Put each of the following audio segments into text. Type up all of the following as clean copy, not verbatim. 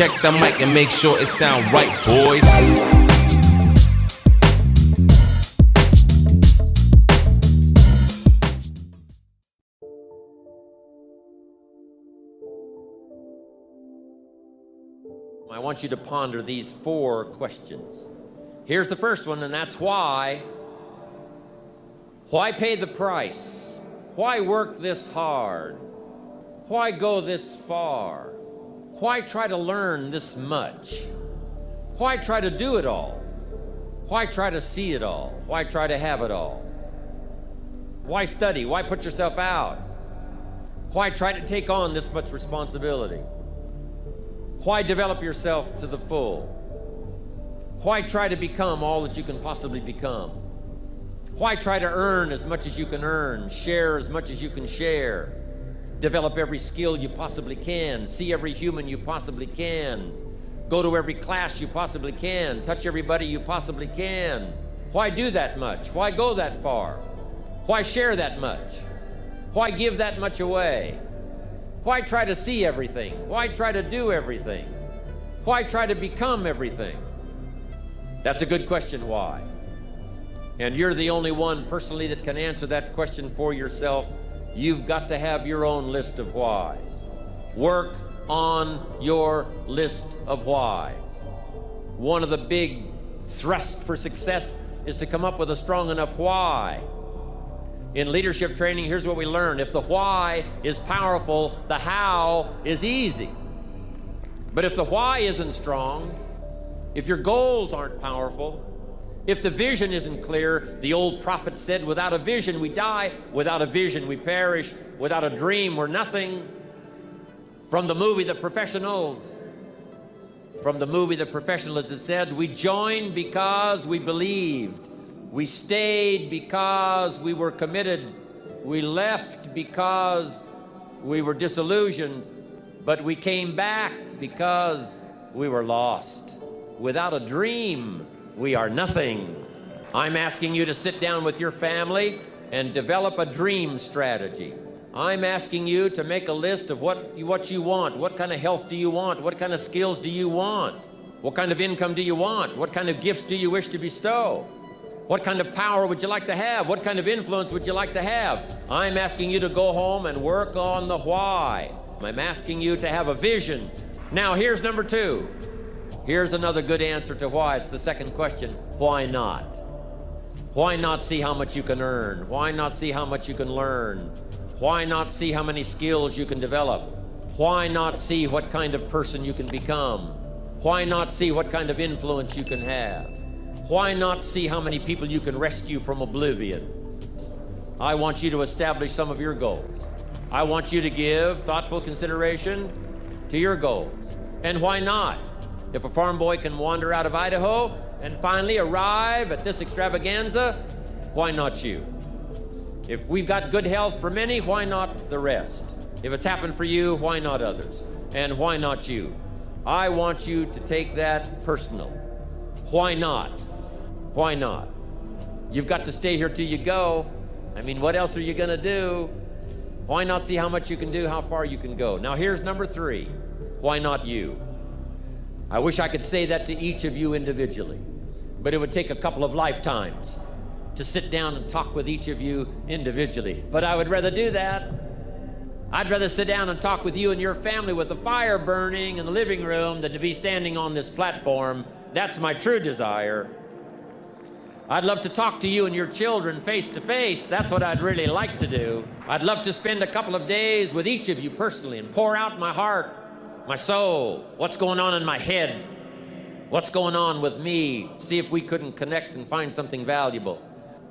check the mic and make sure it sound right, boys. I want you to ponder these 4 questions. Here's the first one, and that's why. Why pay the price? Why work this hard? Why go this far? Why try to learn this much? Why try to do it all? Why try to see it all? Why try to have it all? Why study? Why put yourself out? Why try to take on this much responsibility? Why develop yourself to the full? Why try to become all that you can possibly become? Why try to earn as much as you can earn, share as much as you can share, develop every skill you possibly can, see every human you possibly can, go to every class you possibly can, touch everybody you possibly can? Why do that much? Why go that far? Why share that much? Why give that much away? Why try to see everything? Why try to do everything? Why try to become everything? That's a good question, why? And you're the only one personally that can answer that question for yourself. You've got to have your own list of whys. Work on your list of whys. One of the big thrusts for success is to come up with a strong enough why. In leadership training, here's what we learn. If the why is powerful, the how is easy. But if the why isn't strong, if your goals aren't powerful, if the vision isn't clear, the old prophet said, without a vision we die, without a vision we perish, without a dream we're nothing. From the movie The Professionals, it said, we joined because we believed. We stayed because we were committed. We left because we were disillusioned. But we came back because we were lost. Without a dream, we are nothing. I'm asking you to sit down with your family and develop a dream strategy. I'm asking you to make a list of what you want. What kind of health do you want? What kind of skills do you want? What kind of income do you want? What kind of gifts do you wish to bestow? What kind of power would you like to have? What kind of influence would you like to have? I'm asking you to go home and work on the why. I'm asking you to have a vision. Now, here's number 2. Here's another good answer to why. It's the second question. Why not? Why not see how much you can earn? Why not see how much you can learn? Why not see how many skills you can develop? Why not see what kind of person you can become? Why not see what kind of influence you can have? Why not see how many people you can rescue from oblivion? I want you to establish some of your goals. I want you to give thoughtful consideration to your goals. And why not? If a farm boy can wander out of Idaho and finally arrive at this extravaganza, why not you? If we've got good health for many, why not the rest? If it's happened for you, why not others? And why not you? I want you to take that personal. Why not? Why not? You've got to stay here till you go. I mean, what else are you gonna do? Why not see how much you can do, how far you can go? Now here's number 3. Why not you? I wish I could say that to each of you individually, but it would take a couple of lifetimes to sit down and talk with each of you individually. But I would rather do that. I'd rather sit down and talk with you and your family with the fire burning in the living room than to be standing on this platform. That's my true desire. I'd love to talk to you and your children face to face. That's what I'd really like to do. I'd love to spend a couple of days with each of you personally and pour out my heart, my soul, what's going on in my head, what's going on with me, see if we couldn't connect and find something valuable.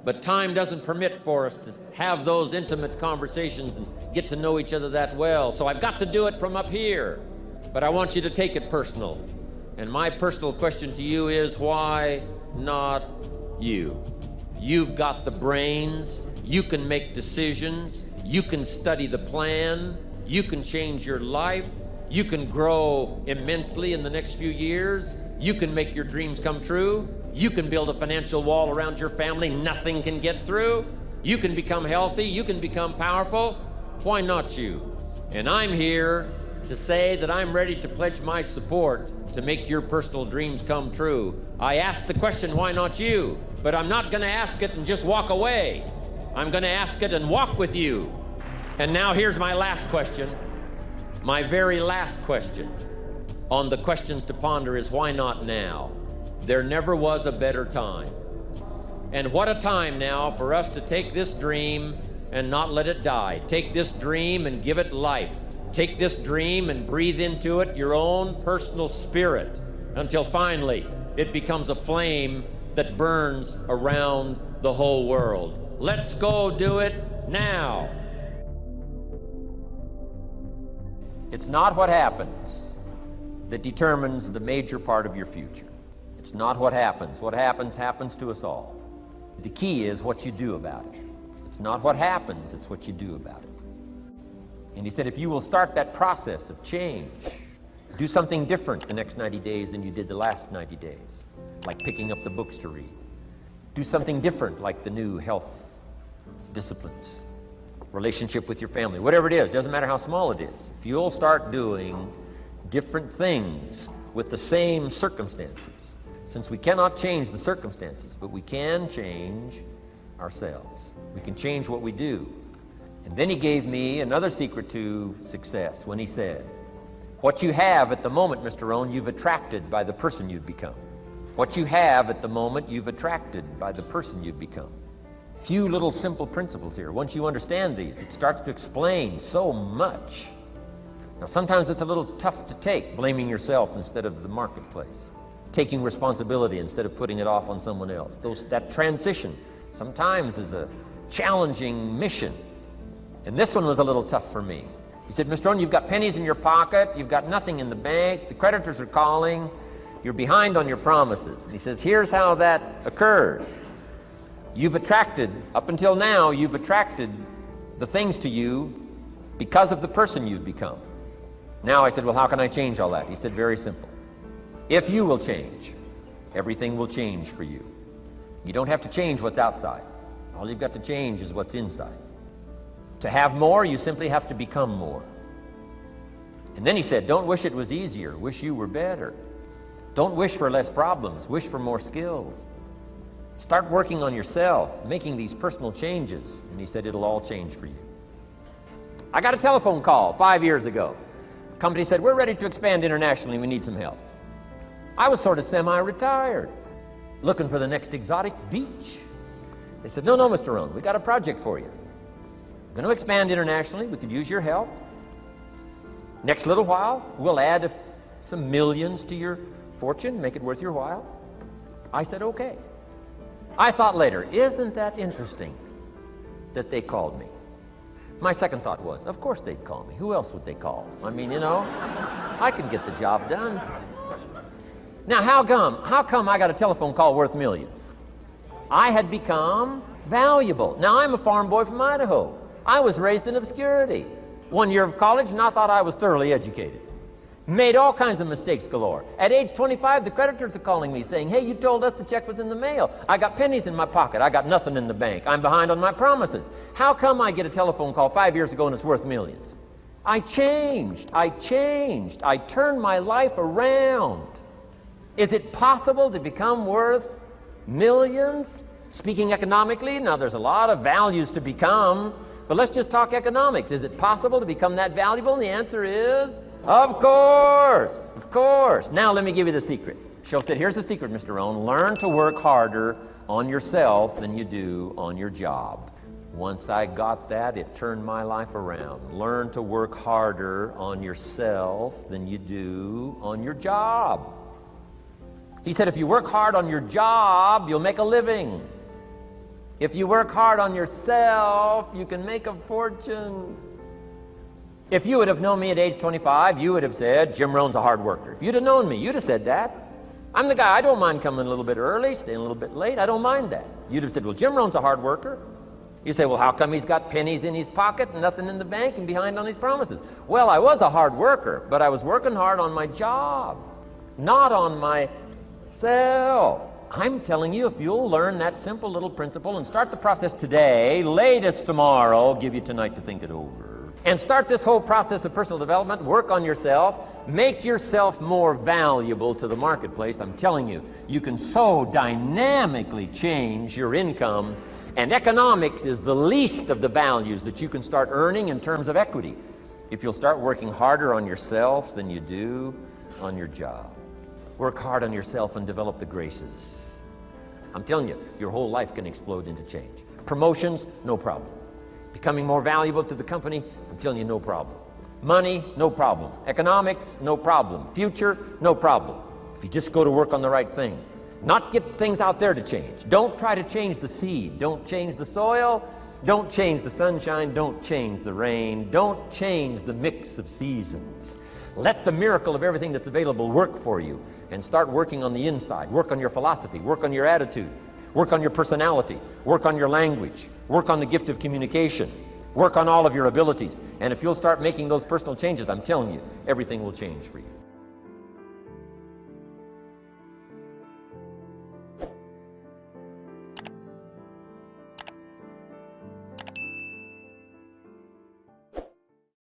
But time doesn't permit for us to have those intimate conversations and get to know each other that well. So I've got to do it from up here. But I want you to take it personal. And my personal question to you is, why not you? You've got the brains, you can make decisions, you can study the plan, you can change your life, you can grow immensely in the next few years, you can make your dreams come true, you can build a financial wall around your family nothing can get through, you can become healthy, you can become powerful. Why not you? And I'm here to say that I'm ready to pledge my support to make your personal dreams come true. I asked the question, why not you? But I'm not going to ask it and just walk away. I'm going to ask it and walk with you. And now here's my last question. My very last question on the questions to ponder is, why not now? There never was a better time. And what a time now for us to take this dream and not let it die. Take this dream and give it life. Take this dream and breathe into it your own personal spirit until finally it becomes a flame that burns around the whole world. Let's go do it now. It's not what happens that determines the major part of your future. It's not what happens. What happens happens to us all. The key is what you do about it. It's not what happens, it's what you do about it. And he said, if you will start that process of change, do something different the next 90 days than you did the last 90 days, like picking up the books to read. Do something different, like the new health disciplines, relationship with your family, whatever it is, doesn't matter how small it is. If you'll start doing different things with the same circumstances, since we cannot change the circumstances, but we can change ourselves. We can change what we do. And then he gave me another secret to success when he said, what you have at the moment, Mr. Rohn, you've attracted by the person you've become. What you have at the moment, you've attracted by the person you've become. Few little simple principles here. Once you understand these, it starts to explain so much. Now, sometimes it's a little tough to take, blaming yourself instead of the marketplace, taking responsibility instead of putting it off on someone else. That transition sometimes is a challenging mission. And this one was a little tough for me. He said, Mr. Rohn, you've got pennies in your pocket, you've got nothing in the bank, the creditors are calling, you're behind on your promises. And he says, here's how that occurs. You've attracted, up until now, you've attracted the things to you because of the person you've become. Now I said, well, how can I change all that? He said, very simple. If you will change, everything will change for you. You don't have to change what's outside. All you've got to change is what's inside. To have more, you simply have to become more. And then he said, don't wish it was easier, wish you were better. Don't wish for less problems, wish for more skills. Start working on yourself, making these personal changes. And he said, it'll all change for you. I got a telephone call 5 years ago. The company said, we're ready to expand internationally, we need some help. I was sort of semi-retired, looking for the next exotic beach. They said, no, Mr. Rohn, we got a project for you. We're going to expand internationally, we could use your help. Next little while, we'll add some millions to your fortune, make it worth your while. I said, okay. I thought later, isn't that interesting that they called me? My second thought was, of course they'd call me. Who else would they call? I mean, you know, I could get the job done. Now, how come I got a telephone call worth millions? I had become valuable. Now, I'm a farm boy from Idaho. I was raised in obscurity. 1 year of college, and I thought I was thoroughly educated. Made all kinds of mistakes galore. At age 25, the creditors are calling me saying, hey, you told us the check was in the mail. I got pennies in my pocket. I got nothing in the bank. I'm behind on my promises. How come I get a telephone call 5 years ago and it's worth millions? I changed. I turned my life around. Is it possible to become worth millions? Speaking economically, now there's a lot of values to become, but let's just talk economics. Is it possible to become that valuable? And the answer is, of course, of course. Now let me give you the secret. Show said, here's the secret, Mr. Rohn. Learn to work harder on yourself than you do on your job. Once I got that, it turned my life around. Learn to work harder on yourself than you do on your job. He said, if you work hard on your job, you'll make a living. If you work hard on yourself, you can make a fortune. If you would have known me at age 25, you would have said, Jim Rohn's a hard worker. If you'd have known me, you'd have said that. I'm the guy, I don't mind coming a little bit early, staying a little bit late, I don't mind that. You'd have said, well, Jim Rohn's a hard worker. You say, well, how come he's got pennies in his pocket and nothing in the bank and behind on his promises? Well, I was a hard worker, but I was working hard on my job, not on myself. I'm telling you, if you'll learn that simple little principle and start the process today, latest tomorrow, give you tonight to think it over, and start this whole process of personal development. Work on yourself. Make yourself more valuable to the marketplace. I'm telling you, you can so dynamically change your income, and economics is the least of the values that you can start earning in terms of equity if you'll start working harder on yourself than you do on your job. Work hard on yourself and develop the graces. I'm telling you, your whole life can explode into change. Promotions, no problem. Becoming more valuable to the company, I'm telling you, no problem. Money, no problem. Economics, no problem. Future, no problem. If you just go to work on the right thing. Not get things out there to change. Don't try to change the seed. Don't change the soil. Don't change the sunshine. Don't change the rain. Don't change the mix of seasons. Let the miracle of everything that's available work for you, and start working on the inside. Work on your philosophy. Work on your attitude. Work on your personality. Work on your language. Work on the gift of communication. Work on all of your abilities. And if you'll start making those personal changes, I'm telling you, everything will change for you.